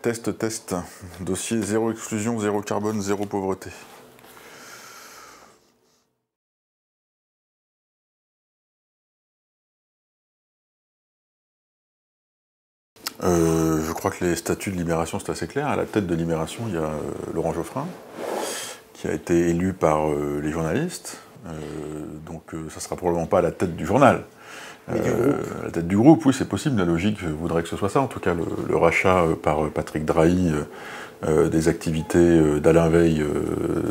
Test, test. Dossier zéro exclusion, zéro carbone, zéro pauvreté. Je crois que les statuts de Libération, c'est assez clair. À la tête de Libération, il y a Laurent Geoffrin, qui a été élu par les journalistes. Donc ça ne sera probablement pas à la tête du journal. À la tête du groupe, oui, c'est possible. La logique voudrait que ce soit ça. En tout cas, le rachat par Patrick Drahi des activités d'Alain Veil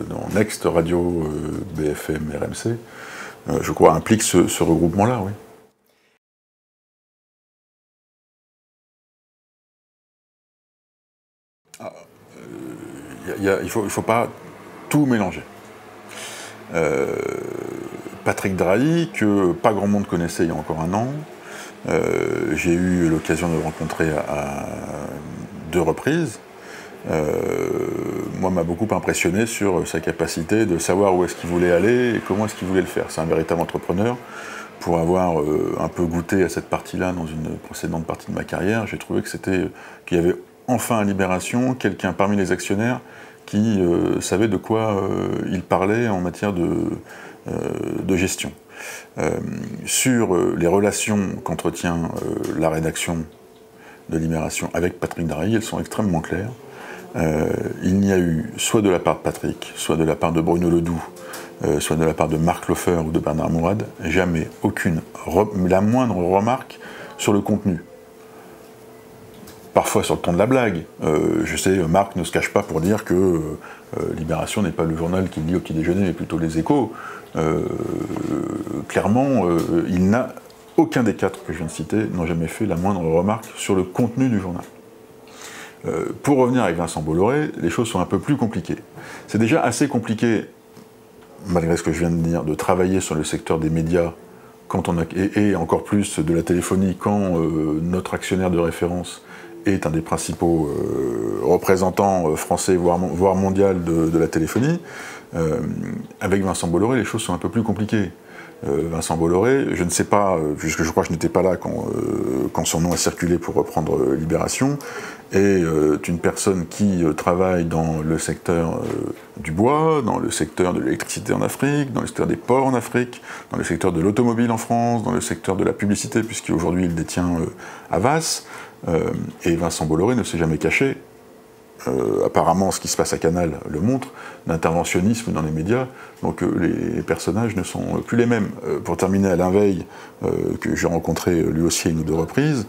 dans Next Radio, BFM, RMC, je crois, implique ce regroupement-là, oui. Il ne faut pas tout mélanger. Patrick Drahi, que pas grand monde connaissait il y a encore un an, j'ai eu l'occasion de le rencontrer à 2 reprises. Moi, m'a beaucoup impressionné sur sa capacité de savoir où est-ce qu'il voulait aller et comment est-ce qu'il voulait le faire. C'est un véritable entrepreneur. Pour avoir un peu goûté à cette partie-là dans une précédente partie de ma carrière, j'ai trouvé qu'il y avait enfin à Libération quelqu'un parmi les actionnaires qui savait de quoi il parlait en matière de gestion. Sur les relations qu'entretient la rédaction de Libération avec Patrick Drahi, elles sont extrêmement claires. Il n'y a eu, soit de la part de Patrick, soit de la part de Bruno Ledoux, soit de la part de Marc Loffer ou de Bernard Mourad, jamais la moindre remarque sur le contenu. Parfois sur le ton de la blague. Je sais, Marc ne se cache pas pour dire que Libération n'est pas le journal qu'il lit au petit déjeuner, mais plutôt les Échos. Clairement, aucun des 4 que je viens de citer n'ont jamais fait la moindre remarque sur le contenu du journal. Pour revenir avec Vincent Bolloré, les choses sont un peu plus compliquées. C'est déjà assez compliqué, malgré ce que je viens de dire, de travailler sur le secteur des médias et encore plus de la téléphonie quand notre actionnaire de référence est un des principaux représentants français, voire mondial de la téléphonie. Avec Vincent Bolloré, les choses sont un peu plus compliquées. Vincent Bolloré, je ne sais pas, puisque je crois que je n'étais pas là quand son nom a circulé pour reprendre Libération, est une personne qui travaille dans le secteur du bois, dans le secteur de l'électricité en Afrique, dans le secteur des ports en Afrique, dans le secteur de l'automobile en France, dans le secteur de la publicité, puisqu'aujourd'hui il détient Havas. Et Vincent Bolloré ne s'est jamais caché, apparemment ce qui se passe à Canal le montre, d'interventionnisme dans les médias, donc les personnages ne sont plus les mêmes. Pour terminer, Alain Veil, que j'ai rencontré lui aussi à 1 ou 2 reprises,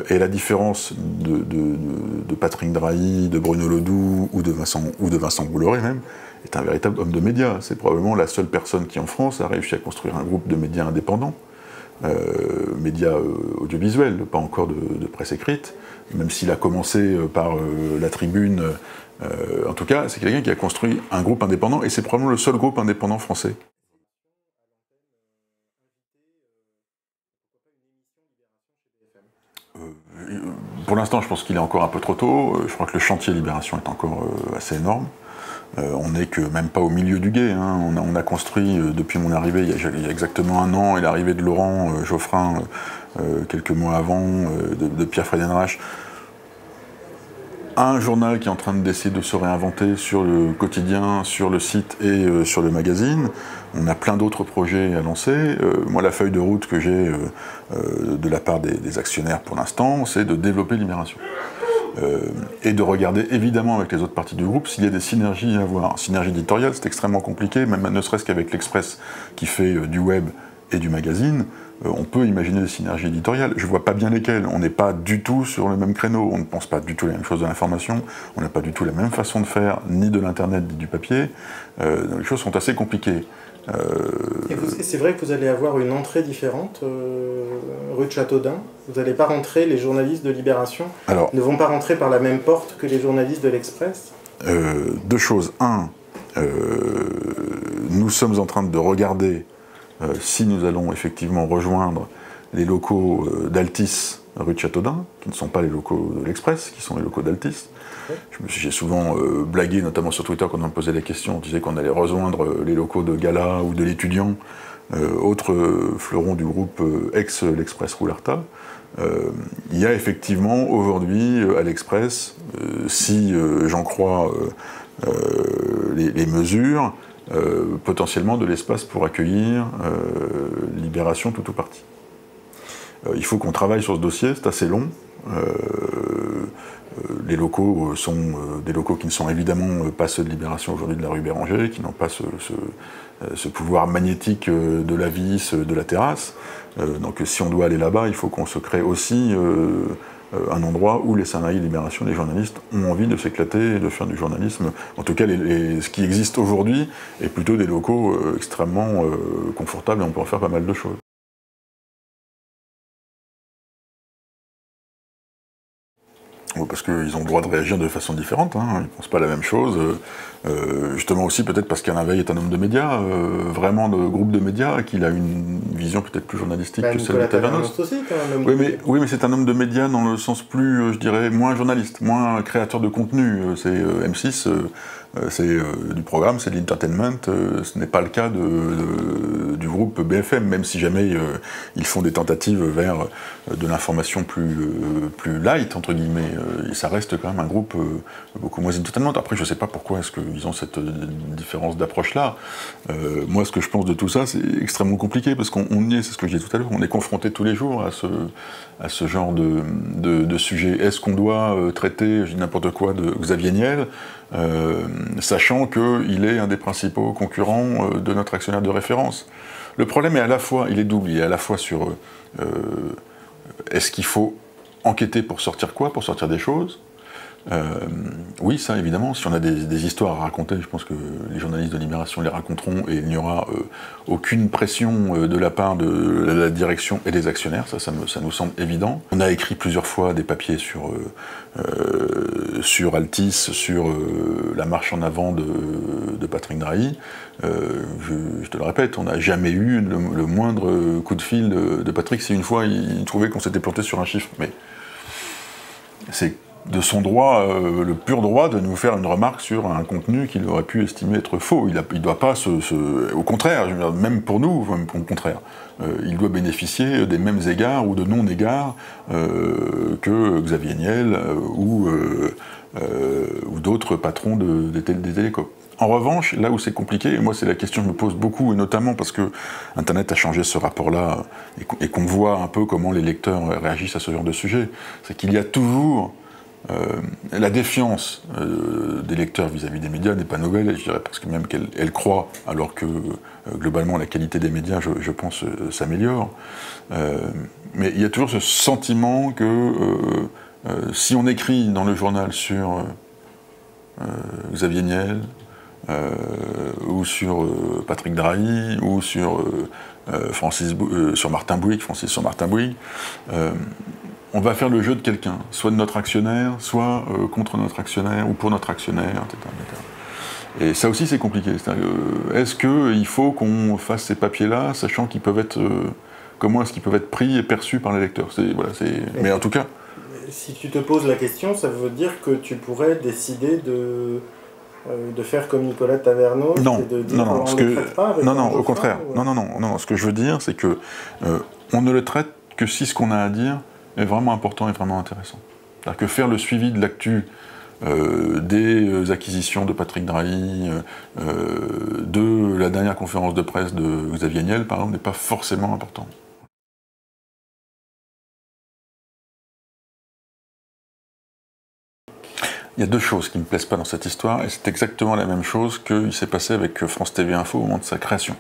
et la différence de Patrick Drahi, de Bruno Ledoux ou de Vincent Bolloré même, est un véritable homme de médias. C'est probablement la seule personne qui en France a réussi à construire un groupe de médias indépendants, médias audiovisuels, pas encore de presse écrite, même s'il a commencé par la Tribune. En tout cas, c'est quelqu'un qui a construit un groupe indépendant, et c'est probablement le seul groupe indépendant français. Pour l'instant, je pense qu'il est encore un peu trop tôt. Je crois que le chantier Libération est encore assez énorme. On n'est que même pas au milieu du gué. Hein. On a construit, depuis mon arrivée, il y a exactement 1 an, et l'arrivée de Laurent Geoffrin, quelques mois avant, de Pierre Friedenreich, un journal qui est en train d'essayer de se réinventer sur le quotidien, sur le site et sur le magazine. On a plein d'autres projets à lancer. Moi, la feuille de route que j'ai de la part des actionnaires pour l'instant, c'est de développer Libération. Et de regarder évidemment avec les autres parties du groupe s'il y a des synergies à avoir. Synergie éditoriale, c'est extrêmement compliqué, même ne serait-ce qu'avec l'Express qui fait du web et du magazine, on peut imaginer des synergies éditoriales. Je ne vois pas bien lesquelles. On n'est pas du tout sur le même créneau, on ne pense pas du tout la même chose de l'information, on n'a pas du tout la même façon de faire, ni de l'internet, ni du papier. Donc les choses sont assez compliquées. C'est vrai que vous allez avoir une entrée différente rue de Châteaudun. Vous n'allez pas rentrer, les journalistes de Libération ne vont pas rentrer par la même porte que les journalistes de l'Express. 2 choses. 1, nous sommes en train de regarder si nous allons effectivement rejoindre les locaux d'Altis rue de Châteaudun, qui ne sont pas les locaux de l'Express, qui sont les locaux d'Altis. J'ai souvent blagué, notamment sur Twitter, quand on me posait la question, on disait qu'on allait rejoindre les locaux de Gala ou de l'Étudiant, autre fleuron du groupe ex-l'Express Roularta, il y a effectivement aujourd'hui à l'Express, si j'en crois les mesures, potentiellement de l'espace pour accueillir Libération tout ou partie. Il faut qu'on travaille sur ce dossier, c'est assez long. Les locaux sont des locaux qui ne sont évidemment pas ceux de Libération aujourd'hui de la rue Béranger, qui n'ont pas ce pouvoir magnétique de la vis, de la terrasse. Donc si on doit aller là-bas, il faut qu'on se crée aussi un endroit où les salariés de Libération, les journalistes, ont envie de s'éclater et de faire du journalisme. En tout cas, ce qui existe aujourd'hui est plutôt des locaux extrêmement confortables et on peut en faire pas mal de choses. Parce qu'ils ont le droit de réagir de façon différente, hein. Ils ne pensent pas la même chose. Justement aussi peut-être parce qu'Alain Veil est un homme de médias, vraiment de groupe de médias, qu'il a une vision peut-être plus journalistique que celle de Tavernos. Oui, mais c'est un homme de médias dans le sens plus, je dirais, moins journaliste, moins créateur de contenu. C'est M6, c'est du programme, c'est de l'entertainment. Ce n'est pas le cas du groupe BFM, même si jamais ils font des tentatives vers de l'information plus light, entre guillemets. Ça reste quand même un groupe beaucoup moins entertainment. Après, je ne sais pas pourquoi est-ce qu'ils ont cette différence d'approche-là. Moi, ce que je pense de tout ça, c'est extrêmement compliqué, parce qu'on y est, c'est ce que je disais tout à l'heure, on est confronté tous les jours à ce genre de sujet. Est-ce qu'on doit traiter, je dis n'importe quoi, de Xavier Niel, sachant qu'il est un des principaux concurrents de notre actionnaire de référence? Le problème est à la fois, il est double, il est à la fois sur est-ce qu'il faut enquêter pour sortir quoi, pour sortir des choses? Oui, ça évidemment, si on a des histoires à raconter, je pense que les journalistes de Libération les raconteront et il n'y aura aucune pression de la part de la direction et des actionnaires, ça nous semble évident. On a écrit plusieurs fois des papiers sur Altis, sur la marche en avant de Patrick Drahi. Je te le répète, on n'a jamais eu le moindre coup de fil de Patrick, si une fois il trouvait qu'on s'était planté sur un chiffre, mais c'est de son droit, le pur droit de nous faire une remarque sur un contenu qu'il aurait pu estimer être faux. Il ne doit pas au contraire, je veux dire, même pour nous, au contraire, il doit bénéficier des mêmes égards ou de non-égards que Xavier Niel ou d'autres patrons des télécoms. En revanche, là où c'est compliqué, et moi c'est la question que je me pose beaucoup, et notamment parce que Internet a changé ce rapport-là, et qu'on voit un peu comment les lecteurs réagissent à ce genre de sujet, c'est qu'il y a toujours la défiance des lecteurs vis-à-vis des médias n'est pas nouvelle, et je dirais parce que même qu'elle croît, alors que globalement la qualité des médias, je pense, s'améliore. Mais il y a toujours ce sentiment que si on écrit dans le journal sur Xavier Niel, ou sur Patrick Drahi, ou sur sur Martin Bouygues, Francis sur Martin Bouygues, on va faire le jeu de quelqu'un, soit de notre actionnaire, soit contre notre actionnaire, ou pour notre actionnaire, etc. Et ça aussi c'est compliqué. Est-ce qu'il faut qu'on fasse ces papiers-là, sachant qu'ils peuvent être... comment est-ce qu'ils peuvent être pris et perçus par les lecteurs? Mais en tout cas... Si tu te poses la question, ça veut dire que tu pourrais décider de faire comme Nicolas Tavernos et de dire on ne le traite pas avec au contraire. Non, ce que je veux dire, c'est que on ne le traite que si ce qu'on a à dire est vraiment important et vraiment intéressant. C'est-à-dire que faire le suivi de l'actu des acquisitions de Patrick Drahi, de la dernière conférence de presse de Xavier Niel, par exemple, n'est pas forcément important. Il y a deux choses qui ne me plaisent pas dans cette histoire, et c'est exactement la même chose qu'il s'est passé avec France TV Info au moment de sa création.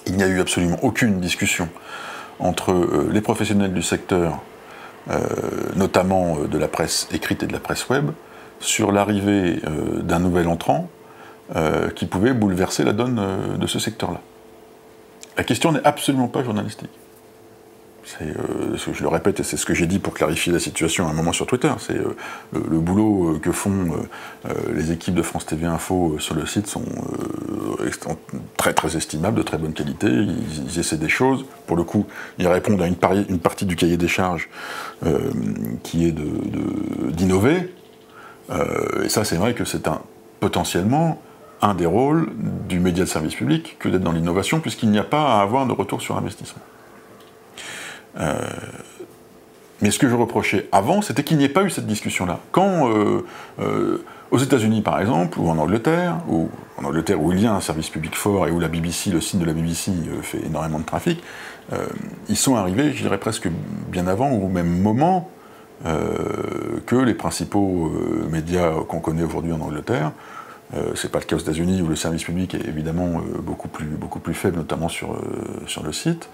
Il n'y a eu absolument aucune discussion entre les professionnels du secteur, notamment de la presse écrite et de la presse web, sur l'arrivée d'un nouvel entrant qui pouvait bouleverser la donne de ce secteur-là. La question n'est absolument pas journalistique. Je le répète, et c'est ce que j'ai dit pour clarifier la situation à un moment sur Twitter, c'est le boulot que font les équipes de France TV Info sur le site sont très très estimables, de très bonne qualité, ils essaient des choses, pour le coup ils répondent à une partie du cahier des charges qui est d'innover, et ça c'est vrai que c'est potentiellement un des rôles du média de service public que d'être dans l'innovation, puisqu'il n'y a pas à avoir de retour sur investissement. Mais ce que je reprochais avant, c'était qu'il n'y ait pas eu cette discussion-là. Quand, aux États-Unis par exemple, ou en Angleterre où il y a un service public fort et où la BBC, le site de la BBC fait énormément de trafic, ils sont arrivés, je dirais presque bien avant, ou au même moment que les principaux médias qu'on connaît aujourd'hui en Angleterre. C'est pas le cas aux États-Unis où le service public est évidemment beaucoup plus faible, notamment sur le site.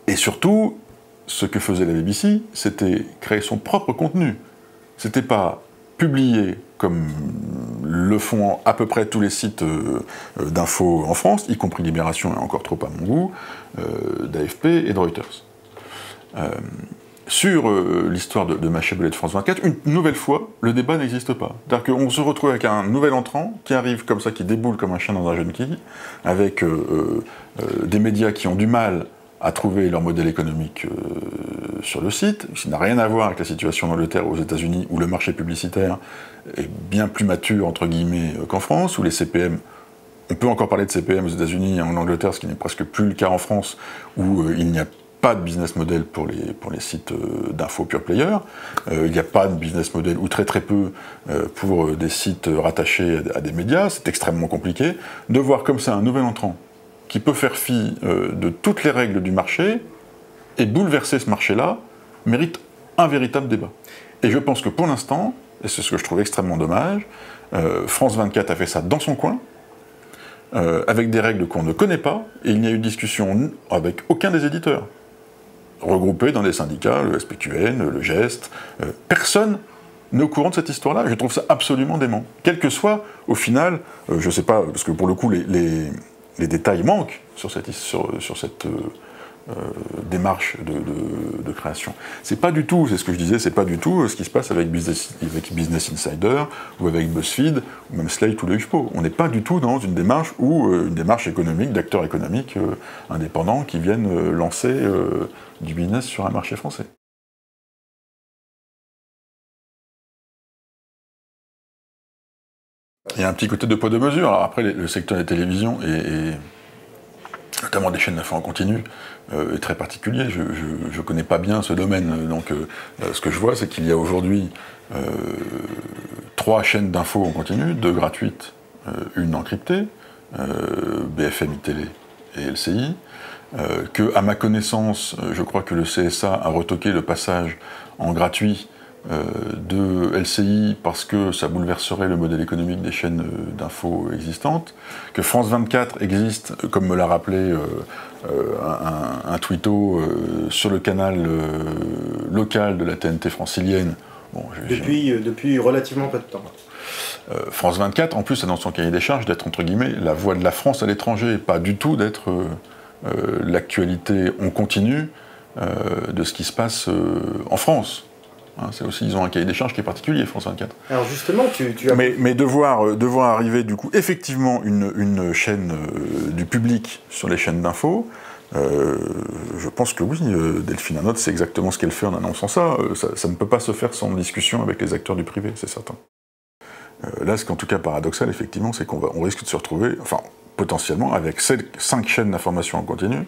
Et surtout, ce que faisait la BBC, c'était créer son propre contenu. C'était pas publier comme le font à peu près tous les sites d'infos en France, y compris Libération et encore trop à mon goût, d'AFP et de Reuters. Sur l'histoire de Machiavel et de France 24, une nouvelle fois, le débat n'existe pas. C'est-à-dire qu'on se retrouve avec un nouvel entrant qui arrive comme ça, qui déboule comme un chien dans un jeune quille, avec des médias qui ont du mal à trouver leur modèle économique sur le site, ce qui n'a rien à voir avec la situation en Angleterre ou aux États-Unis, où le marché publicitaire est bien plus mature, entre guillemets, qu'en France, où les CPM, on peut encore parler de CPM aux États-Unis et en Angleterre, ce qui n'est presque plus le cas en France, où il n'y a pas de business model pour les sites d'info pure player, il n'y a pas de business model, ou très peu, pour des sites rattachés à des médias, c'est extrêmement compliqué. De voir comme ça un nouvel entrant qui peut faire fi de toutes les règles du marché et bouleverser ce marché-là, mérite un véritable débat. Et je pense que pour l'instant, et c'est ce que je trouve extrêmement dommage, France 24 a fait ça dans son coin, avec des règles qu'on ne connaît pas, et il n'y a eu de discussion avec aucun des éditeurs, regroupés dans des syndicats, le SPQN, le GEST, personne n'est au courant de cette histoire-là. Je trouve ça absolument dément. Quel que soit, au final, je ne sais pas, parce que pour le coup, les détails manquent sur cette démarche de création. C'est pas du tout, c'est ce que je disais, c'est pas du tout ce qui se passe avec Business Insider, ou avec BuzzFeed, ou même Slate ou le HuffPo. On n'est pas du tout dans une démarche économique, d'acteurs économiques indépendants qui viennent lancer du business sur un marché français. Il y a un petit côté de poids de mesure. Alors après, le secteur des télévisions et notamment des chaînes d'infos en continu, est très particulier. Je ne connais pas bien ce domaine. Donc ce que je vois, c'est qu'il y a aujourd'hui 3 chaînes d'infos en continu, 2 gratuites, une encryptée, BFM iTélé et LCI, que, à ma connaissance, je crois que le CSA a retoqué le passage en gratuit de LCI parce que ça bouleverserait le modèle économique des chaînes d'infos existantes, que France 24 existe, comme me l'a rappelé un tweeto sur le canal local de la TNT francilienne. Bon, depuis relativement peu de temps. France 24, en plus, a dans son cahier des charges d'être, entre guillemets, la voix de la France à l'étranger, pas du tout d'être l'actualité en continu de ce qui se passe en France. Hein, c'est aussi, ils ont un cahier des charges qui est particulier, France 24. Alors justement, tu as... Mais devoir arriver, du coup, effectivement, une chaîne du public sur les chaînes d'infos, je pense que oui, Delphine Ernotte, c'est exactement ce qu'elle fait en annonçant ça. Ça ne peut pas se faire sans discussion avec les acteurs du privé, c'est certain. Là, ce qui est en tout cas paradoxal, effectivement, c'est qu'on risque de se retrouver, enfin, potentiellement, avec 5 chaînes d'information en continu.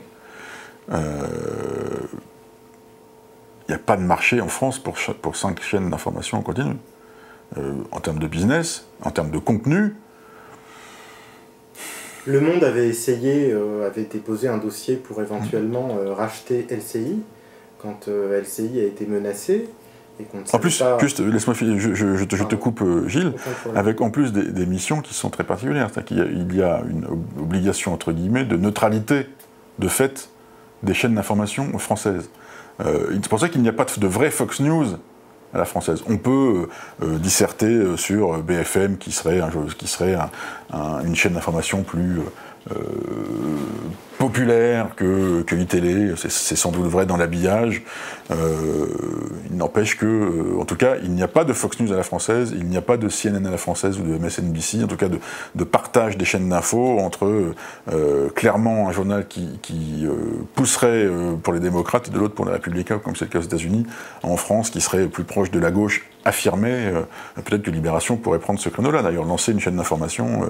Il n'y a pas de marché en France pour 5 chaînes d'information en continu. En termes de business, en termes de contenu. Le Monde avait déposé un dossier pour éventuellement racheter LCI, quand LCI a été menacée. En plus, juste, laisse-moi finir, je te coupe, Gilles, avec en plus des missions qui sont très particulières. C'est-à-dire qu'il y a une obligation, entre guillemets, de neutralité, de fait, des chaînes d'information françaises. C'est pour ça qu'il n'y a pas de vraie Fox News à la française. On peut disserter sur BFM, qui serait une chaîne d'information plus populaire que iTélé, c'est sans doute vrai dans l'habillage. Il n'empêche que, en tout cas, il n'y a pas de Fox News à la française, il n'y a pas de CNN à la française ou de MSNBC, en tout cas de partage des chaînes d'infos entre clairement un journal qui pousserait pour les démocrates et de l'autre pour les républicains, comme c'est le cas aux États-Unis, en France, qui serait plus proche de la gauche affirmer, peut-être que Libération pourrait prendre ce créneau-là, d'ailleurs lancer une chaîne d'information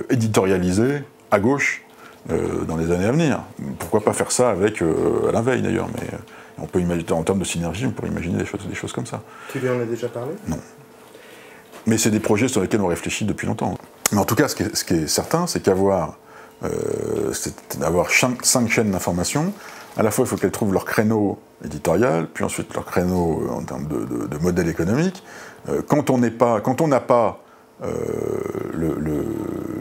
éditorialisée, à gauche, dans les années à venir. Pourquoi pas faire ça avec Alain Veil, d'ailleurs, mais on peut imaginer, en termes de synergie, on pourrait imaginer des choses comme ça. Tu lui en as déjà parlé? Non. Mais c'est des projets sur lesquels on réfléchit depuis longtemps. Mais en tout cas, ce qui est certain, c'est d'avoir 5 chaînes d'information. À la fois, il faut qu'elles trouvent leur créneau éditorial, puis ensuite leur créneau en termes de modèle économique. Quand on n'a pas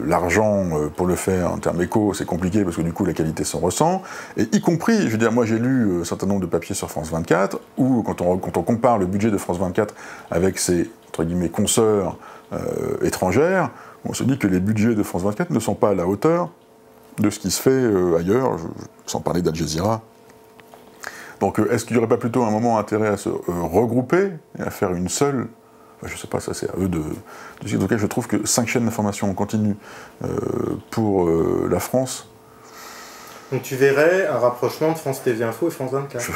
l'argent pour le faire en termes éco, c'est compliqué parce que du coup la qualité s'en ressent. Et y compris, je veux dire, moi j'ai lu un certain nombre de papiers sur France 24 où quand on compare le budget de France 24 avec ses entre guillemets consoeurs étrangères, on se dit que les budgets de France 24 ne sont pas à la hauteur de ce qui se fait ailleurs, sans parler d'Al Jazeera. Donc est-ce qu'il n'y aurait pas plutôt un moment intérêt à se regrouper et à faire une seule? Je ne sais pas, ça c'est à eux de dire. En tout cas, je trouve que 5 chaînes d'information en continu pour la France. Donc tu verrais un rapprochement de France TV Info et France 24,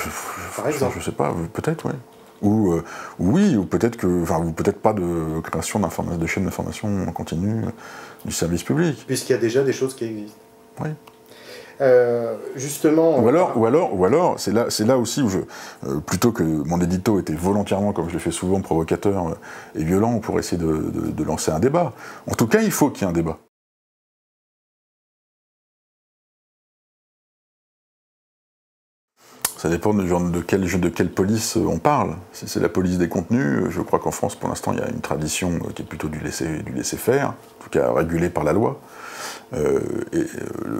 par exemple? Je ne sais pas, peut-être, oui. Ou peut-être ou peut-être pas de création de chaînes d'information en continu du service public. Puisqu'il y a déjà des choses qui existent. Oui. Justement... Ou alors c'est là aussi où plutôt que mon édito était volontairement, comme je le fais souvent, provocateur et violent, on pourrait essayer de lancer un débat. En tout cas, il faut qu'il y ait un débat. Ça dépend de quelle police on parle. Si c'est la police des contenus, je crois qu'en France, pour l'instant, il y a une tradition qui est plutôt du laisser-faire, en tout cas régulée par la loi.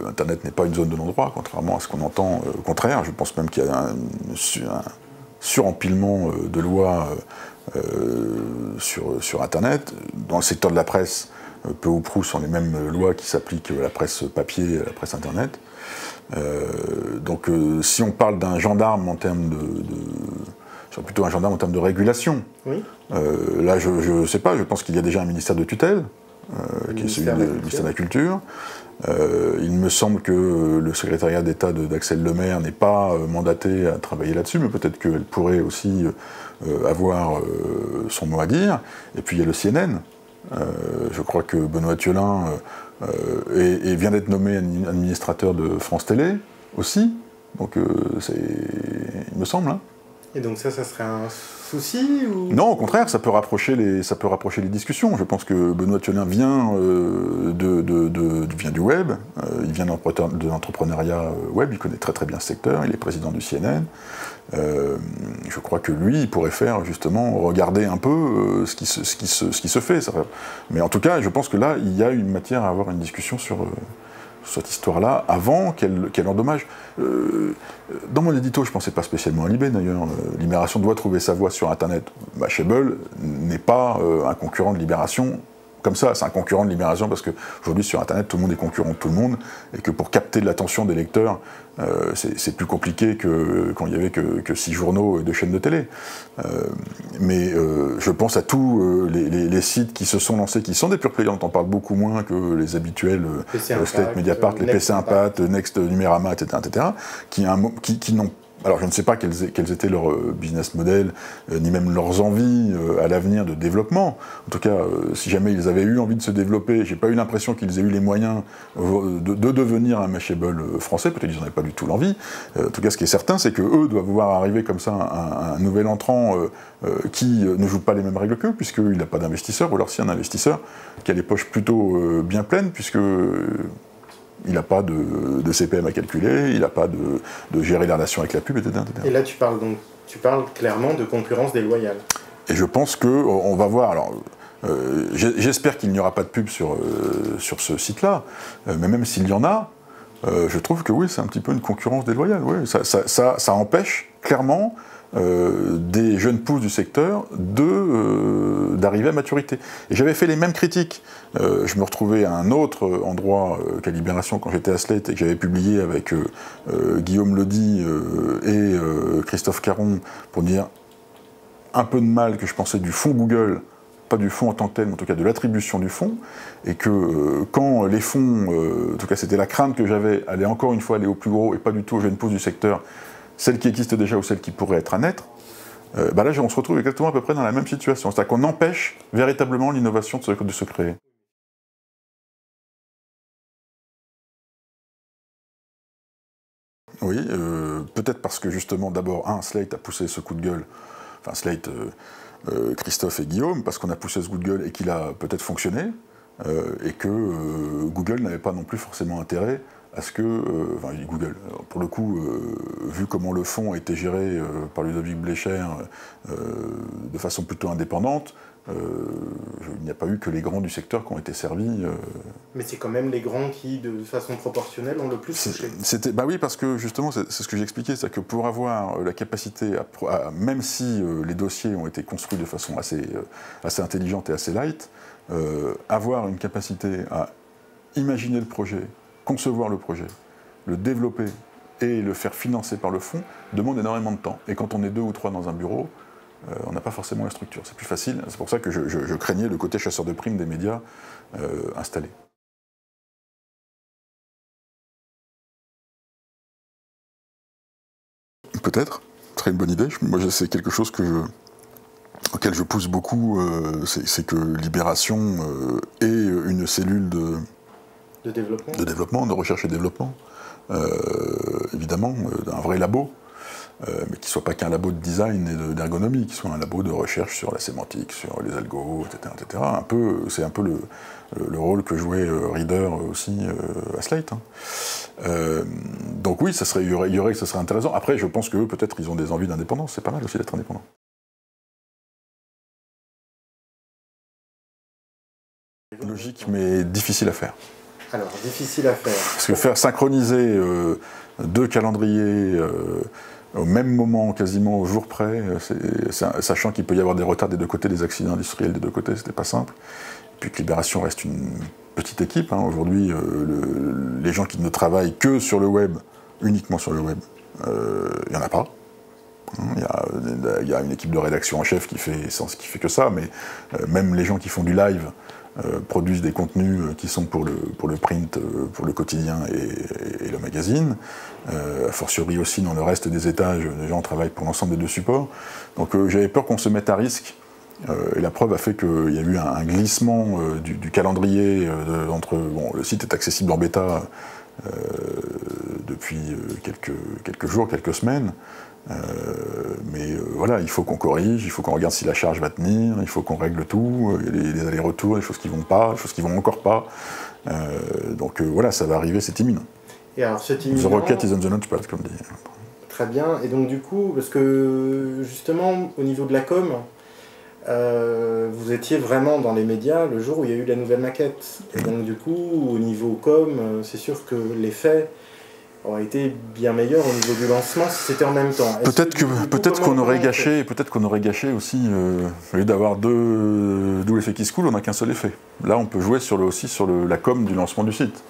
Internet n'est pas une zone de non-droit, contrairement à ce qu'on entend. Au contraire, je pense même qu'il y a un surempilement de lois sur Internet. Dans le secteur de la presse, peu ou prou sont les mêmes lois qui s'appliquent à la presse papier et à la presse Internet. Donc si on parle d'un gendarme en termes plutôt un gendarme en termes de régulation, oui. Là je sais pas, je pense qu'il y a déjà un ministère de tutelle, qui est celui du ministère de la Culture. Il me semble que le secrétariat d'État d'Axel Lemaire n'est pas mandaté à travailler là-dessus, mais peut-être qu'elle pourrait aussi avoir son mot à dire. Et puis il y a le CNN. Je crois que Benoît Thiolin vient d'être nommé administrateur de France Télé aussi. Donc il me semble. Hein. Et donc ça serait un souci ou... Non, au contraire, ça peut rapprocher les discussions. Je pense que Benoît Thiolin vient du web, il vient de l'entrepreneuriat web, il connaît très très bien ce secteur, il est président du CNN. Je crois que lui, il pourrait faire justement regarder un peu ce qui se fait. Mais en tout cas, je pense que là, il y a une matière à avoir une discussion sur cette histoire-là, avant qu'elle endommage. Dans mon édito, je ne pensais pas spécialement à Libé, d'ailleurs. Libération doit trouver sa voie sur Internet. Mashable n'est pas un concurrent de Libération comme ça, c'est un concurrent de Libération parce qu'aujourd'hui sur Internet, tout le monde est concurrent de tout le monde et que pour capter de l'attention des lecteurs, c'est plus compliqué que quand il n'y avait que 6 journaux et 2 chaînes de télé. Mais je pense à tous les sites qui se sont lancés, qui sont des pure players, dont on parle beaucoup moins que les habituels Slate, Mediapart, les PC Impact, Next, Numérama, etc., qui n'ont... Alors je ne sais pas quels étaient leurs business models, ni même leurs envies à l'avenir de développement. En tout cas, si jamais ils avaient eu envie de se développer, j'ai pas eu l'impression qu'ils aient eu les moyens de devenir un Mashable français, peut-être qu'ils n'en avaient pas du tout l'envie. En tout cas, ce qui est certain, c'est qu'eux doivent voir arriver comme ça un nouvel entrant qui ne joue pas les mêmes règles qu'eux, puisqu'il n'a pas d'investisseur, ou alors si un investisseur qui a les poches plutôt bien pleines, puisque... il n'a pas de CPM à calculer, il n'a pas de gérer la relation avec la pub, etc. Et là, tu parles clairement de concurrence déloyale. Et je pense qu'on va voir. Alors, j'espère qu'il n'y aura pas de pub sur ce site-là, mais même s'il y en a, je trouve que oui, c'est un petit peu une concurrence déloyale. Oui. Ça empêche clairement des jeunes pousses du secteur d'arriver à maturité. Et j'avais fait les mêmes critiques. Je me retrouvais à un autre endroit qu'à Libération quand j'étais à Slate et que j'avais publié avec Guillaume Ledy et Christophe Caron pour dire un peu de mal que je pensais du fonds Google, pas du fonds en tant que tel, mais en tout cas de l'attribution du fonds, et que quand les fonds, en tout cas c'était la crainte que j'avais, allaient encore une fois aller au plus gros et pas du tout aux jeunes pousses du secteur, celles qui existent déjà ou celles qui pourraient être à naître, Là, on se retrouve exactement à peu près dans la même situation. C'est-à-dire qu'on empêche véritablement l'innovation de se créer. Oui, peut-être parce que justement, d'abord, Slate a poussé ce coup de gueule, enfin Slate, Christophe et Guillaume, parce qu'on a poussé ce coup de gueule et qu'il a peut-être fonctionné, et que Google n'avait pas non plus forcément intérêt à ce que, enfin Google, pour le coup, vu comment le fonds a été géré par Ludovic Blecher de façon plutôt indépendante, il n'y a pas eu que les grands du secteur qui ont été servis. Mais c'est quand même les grands qui, de façon proportionnelle, ont le plus touché. Oui, parce que justement, c'est ce que j'expliquais, c'est que pour avoir la capacité, même si les dossiers ont été construits de façon assez intelligente et assez light, avoir une capacité à imaginer le projet, concevoir le projet, le développer et le faire financer par le fonds demande énormément de temps. Et quand on est 2 ou 3 dans un bureau, on n'a pas forcément la structure. C'est plus facile. C'est pour ça que je craignais le côté chasseur de primes des médias installés. Peut-être. Très une bonne idée. Moi, c'est quelque chose auquel je pousse beaucoup. C'est que Libération ait une cellule de développement, de recherche et développement. Évidemment, un vrai labo. Mais qui ne soit pas qu'un labo de design et d'ergonomie, qui soit un labo de recherche sur la sémantique, sur les algos, etc. etc. C'est un peu le rôle que jouait Reader aussi à Slate. Donc oui, ça serait intéressant. Après, je pense qu'eux, peut-être, ils ont des envies d'indépendance. C'est pas mal aussi d'être indépendant. Logique, mais difficile à faire. Alors, difficile à faire. Parce que faire synchroniser 2 calendriers au même moment, quasiment au jour près, sachant qu'il peut y avoir des retards des 2 côtés, des accidents industriels des 2 côtés, c'était pas simple. Et puis que Libération reste une petite équipe. Aujourd'hui, les gens qui ne travaillent que sur le web, uniquement sur le web, il n'y en a pas. Il y a une équipe de rédaction en chef qui fait que ça, mais même les gens qui font du live produisent des contenus qui sont pour le print, pour le quotidien et le magazine. A fortiori aussi dans le reste des étages, les gens travaillent pour l'ensemble des 2 supports. Donc j'avais peur qu'on se mette à risque. Et la preuve a fait qu'il y a eu un glissement du calendrier le site est accessible en bêta depuis quelques jours, quelques semaines. Mais voilà, il faut qu'on corrige, il faut qu'on regarde si la charge va tenir, il faut qu'on règle tout, les allers-retours, les choses qui vont pas, les choses qui vont encore pas. Donc voilà, ça va arriver, c'est imminent. Et alors, c'est imminent. The rocket is on the launchpad, comme dit. Très bien. Et donc du coup, parce que justement, au niveau de la com, vous étiez vraiment dans les médias le jour où il y a eu la nouvelle maquette. Et donc du coup, au niveau com, c'est sûr que l'effet aurait été bien meilleur au niveau du lancement si c'était en même temps. Peut-être qu'on aurait gâché aussi, au lieu d'avoir 2 effets qui se coulent, on n'a qu'un seul effet. Là, on peut jouer aussi sur la com du lancement du site.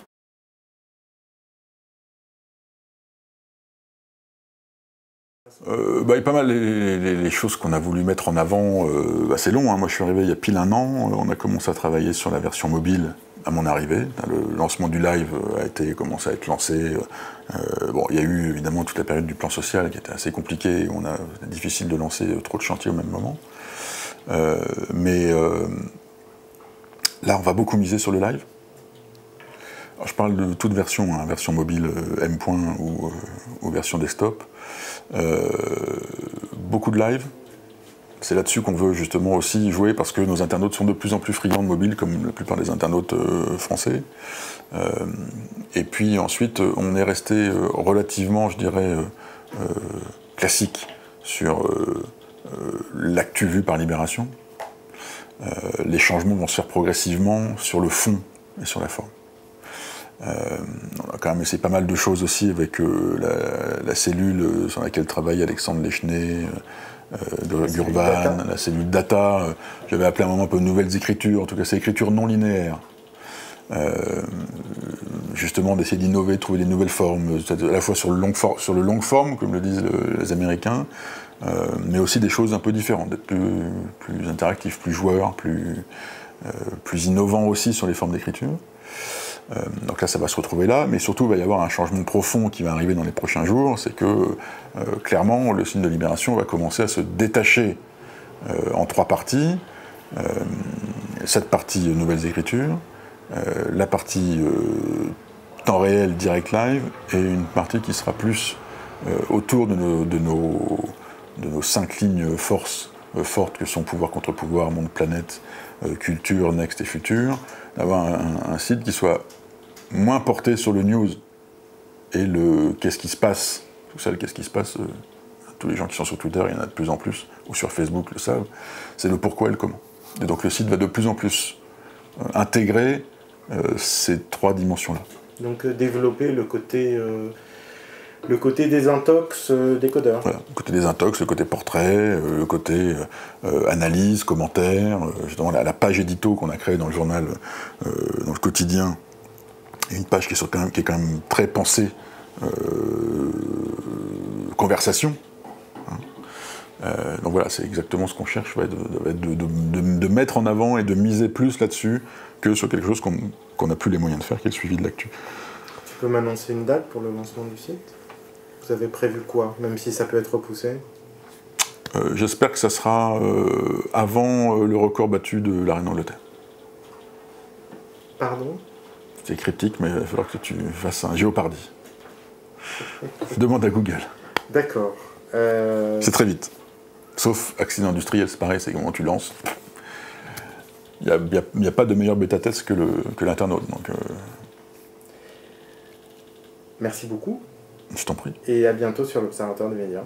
Il y a pas mal les choses qu'on a voulu mettre en avant. C'est long, moi je suis arrivé il y a pile 1 an, on a commencé à travailler sur la version mobile à mon arrivée. Le lancement du live commencé à être lancé. Il y a eu évidemment toute la période du plan social qui était assez compliquée, c'était difficile de lancer trop de chantiers au même moment. Mais là on va beaucoup miser sur le live. Alors, je parle de toute version, version mobile M. ou version desktop. Beaucoup de live. C'est là-dessus qu'on veut justement aussi jouer parce que nos internautes sont de plus en plus friands de mobile, comme la plupart des internautes français. Et puis ensuite, on est resté relativement, je dirais, classique sur l'actu vue par Libération. Les changements vont se faire progressivement sur le fond et sur la forme. On a quand même essayé pas mal de choses aussi avec la cellule sur laquelle travaille Alexandre Lechenet, d'Urban, la cellule data. J'avais appelé à un moment un peu nouvelles écritures, en tout cas c'est l'écriture non linéaire. Justement d'essayer d'innover, de trouver des nouvelles formes, à la fois sur le long forme, comme le disent les Américains, mais aussi des choses un peu différentes, d'être plus interactif, plus joueur, plus innovant aussi sur les formes d'écriture. Donc là, ça va se retrouver là, mais surtout, il va y avoir un changement profond qui va arriver dans les prochains jours, c'est que, clairement, le signe de Libération va commencer à se détacher en 3 parties. Cette partie nouvelles écritures, la partie temps réel, direct live, et une partie qui sera plus autour de nos 5 lignes fortes que sont pouvoir contre pouvoir, monde, planète, culture, next et futur, d'avoir un site qui soit moins porté sur le news et le qu'est-ce qui se passe, tout ça, le qu'est-ce qui se passe, tous les gens qui sont sur Twitter, il y en a de plus en plus, ou sur Facebook le savent, c'est le pourquoi et le comment. Et donc le site va de plus en plus intégrer ces 3 dimensions-là. Donc développer le côté désintox décodeur. Voilà, le côté désintox, le côté portrait, le côté analyse, commentaire, justement la page édito qu'on a créée dans le journal, dans le quotidien, une page qui est quand même très pensée conversation. Donc voilà, c'est exactement ce qu'on cherche, de mettre en avant et de miser plus là-dessus que sur quelque chose qu'on n'a plus les moyens de faire, qui est le suivi de l'actu. Tu peux m'annoncer une date pour le lancement du site ? Vous avez prévu quoi, même si ça peut être repoussé ? J'espère que ça sera avant le record battu de la reine d'Angleterre. Pardon ? C'est cryptique, mais il va falloir que tu fasses un Géopardy. Demande à Google. D'accord. C'est très vite. Sauf accident industriel, c'est pareil, c'est comment tu lances. Il n'y a pas de meilleur bêta-test que l'internaute. Donc, Merci beaucoup. je t'en prie. Et à bientôt sur l'Observatoire des médias.